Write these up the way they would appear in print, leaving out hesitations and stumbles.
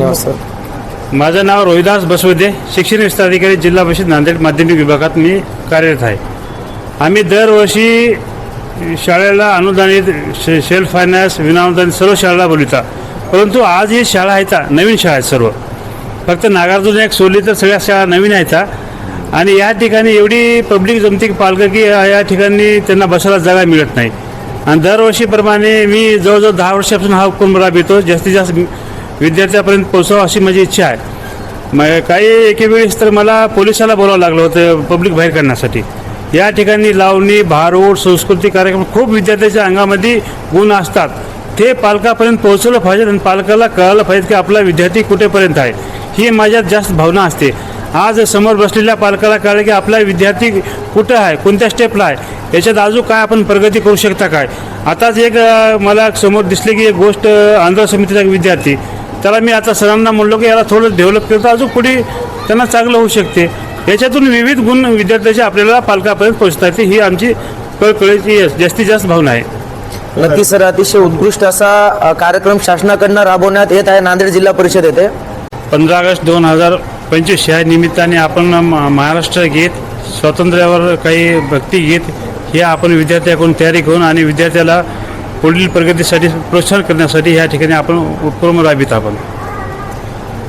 धन्यवाद सर. माझं नाव रोहिदास बसवदे, शिक्षण विस्तार अधिकारी, जिल्हा परिषद नांदेड माध्यमिक विभागात मी कार्यरत आहे. आम्ही दरवर्षी शाळेला अनुदानित सेल्फ फायनान्स विनाअनुदानित सर्व शाळेला बोलवता, परंतु आज ही शाळा आहेत नवीन शाळा आहेत सर्व. फक्त नागार्जुन एक सोडली तर सगळ्या शाळा नवीन आहेत. आणि या ठिकाणी एवढी पब्लिक जमते की पालकं की या ठिकाणी त्यांना बसायला जागा मिळत नाही. आणि दरवर्षीप्रमाणे मी जवळजवळ 10 वर्षापासून हा उपक्रम राबवितो. जास्तीत जास्त विद्यार्थ्यापर्यंत पोहोचावं अशी माझी इच्छा आहे. काही एके वेळेस तर मला पोलिसाला बोलावं लागलं होतं पब्लिक बाहेर काढण्यासाठी. या ठिकाणी लावणी, भारूड, सांस्कृतिक कार्यक्रम खूप विद्यार्थ्याच्या अंगामध्ये गुण असतात. ते पालकापर्यंत पोहोचवलं पाहिजे आणि पालकाला कळालं पाहिजे की आपला विद्यार्थी कुठेपर्यंत आहे. ही माझ्यात जास्त भावना असते. आज समोर बसलेल्या पालकाला कळलं की आपला विद्यार्थी कुठं आहे, कोणत्या स्टेपला आहे, याच्यात अजून काय आपण प्रगती करू शकता काय. आताच एक मला समोर दिसले की एक गोष्ट, आंध्र समितीचा विद्यार्थी, त्याला मी आता सरांना म्हणलो की याला थोडं डेव्हलप केलं तर अजून पुढे त्यांना चांगलं होऊ शकते. याच्यातून विविध गुण विद्यार्थ्याचे आपल्याला पालकापर्यंत पोहोचता येते. ही आमची कळकळीची जास्तीत जास्त भावना आहे. नक्की सर, अतिशय उत्कृष्ट असा कार्यक्रम शासनाकडून राबवण्यात येत आहे नांदेड जिल्हा परिषद येथे. 15 ऑगस्ट 2025 या निमित्ताने आपण महाराष्ट्र गीत, स्वातंत्र्यावर काही भक्तिगीत हे आपण विद्यार्थ्याकडून तयारी करून आणि विद्यार्थ्याला पुढील प्रगतीसाठी प्रोत्साहन करण्यासाठी या ठिकाणी आपण उपक्रम राबवित आपण.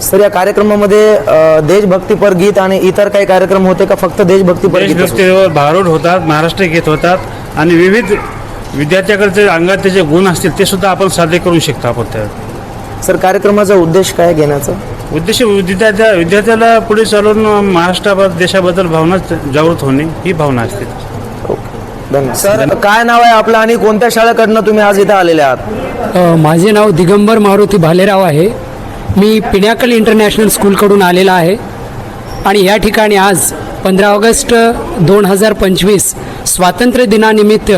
सर, या कार्यक्रमामध्ये देशभक्तीपर गीत आणि इतर काही कार्यक्रम होते का फक्त देशभक्तीपर गीत? देशभक्तीवर भारूड होतात, महाराष्ट्र गीत होतात आणि विविध विद्यार्थ्याकडे अंगात त्याचे गुण असतील ते सुद्धा आपण सादर करू शकतो आपण त्यात. सर, कार्यक्रमाचा उद्देश काय घेण्याचा? उद्देश विद्यार्थ्याला पुढे चालून महाराष्ट्राबद्दल, देशाबद्दल भावना जागृत होणे ही भावना असते. धन्यवाद. सर, काय नाव आहे आपलं आणि कोणत्या शाळेकडनं तुम्ही आज इथं आलेले आहात? माझे नाव दिगंबर मारुती भालेराव आहे. मी पिनॅकल इंटरनॅशनल स्कूलकडून आलेला आहे आणि या ठिकाणी आज 15 ऑगस्ट 2025 स्वातंत्र्य दिनानिमित्त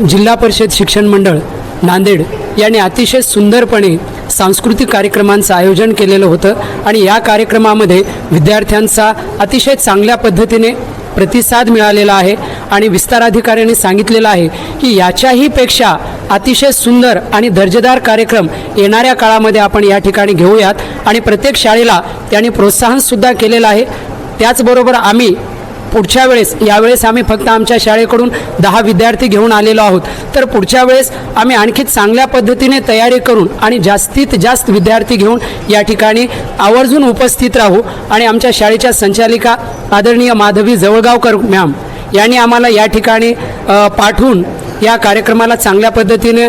जिल्हा परिषद शिक्षण मंडळ नांदेड यांनी अतिशय सुंदरपणे सांस्कृतिक कार्यक्रमांचं आयोजन केलेलं होतं आणि या कार्यक्रमामध्ये विद्यार्थ्यांचा अतिशय चांगल्या पद्धतीने प्रतिसाद मिळालेला आहे आणि विस्तार अधिकाऱ्यांनी सांगितलेलं आहे की याच्याही पेक्षा अतिशय सुंदर आणि दर्जेदार कार्यक्रम येणाऱ्या काळामध्ये आपण या ठिकाणी घेऊयात आणि प्रत्येक शाळेला त्यांनी प्रोत्साहनसुद्धा केलेलं आहे. त्याचबरोबर आम्ही पुढच्या वेळेस, यावेळेस आम्ही फक्त आमच्या शाळेकडून 10 विद्यार्थी घेऊन आलेलो आहोत, तर पुढच्या वेळेस आम्ही आणखी चांगल्या पद्धतीने तयारी करून आणि जास्तीत जास्त विद्यार्थी घेऊन या ठिकाणी आवर्जून उपस्थित राहू. आणि आमच्या शाळेच्या संचालिका आदरणीय माधवी जवळगावकर मॅम यांनी आम्हाला या ठिकाणी पाठवून या कार्यक्रमाला चांगल्या पद्धतीने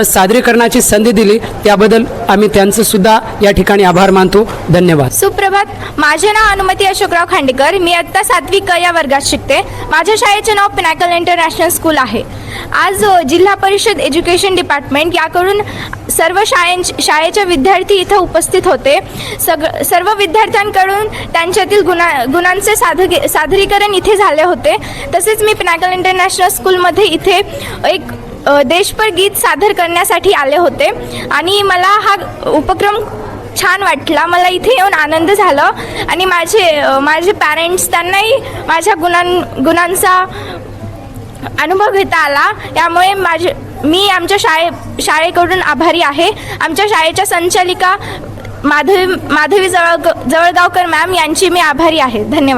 सादरीकरणाची संधी दिली, त्याबद्दल आम्ही त्यांचं सुद्धा या ठिकाणी आभार मानतो. धन्यवाद. सुप्रभात. माझे नाव अनुमती अशोकराव खांडेकर. मी आत्ता 7वी क या वर्गात शिकते. माझ्या शाळेचे नाव पिनॅकल इंटरनॅशनल स्कूल आहे. आज जिल्हा परिषद एज्युकेशन डिपार्टमेंट याकडून सर्व शाळेचे विद्यार्थी इथं उपस्थित होते. सर्व विद्यार्थ्यांकडून त्यांच्यातील गुणांचे सादरीकरण इथे झाले होते. तसेच मी पिनॅकल इंटरनॅशनल स्कूलमध्ये इथे एक देशपर गीत सादर करण्यासाठी आले होते आणि मला हा उपक्रम छान वाटला. मला इथे येऊन आनंद झाला आणि माझे पॅरेंट्स, त्यांनाही माझ्या गुणांचा अनुभव घेता आला. यामुळे मी आमच्या शाळेकडून आभारी आहे. आमच्या शाळेच्या संचालिका माधवी जवळगावकर मॅम यांची मी आभारी आहे. धन्यवाद.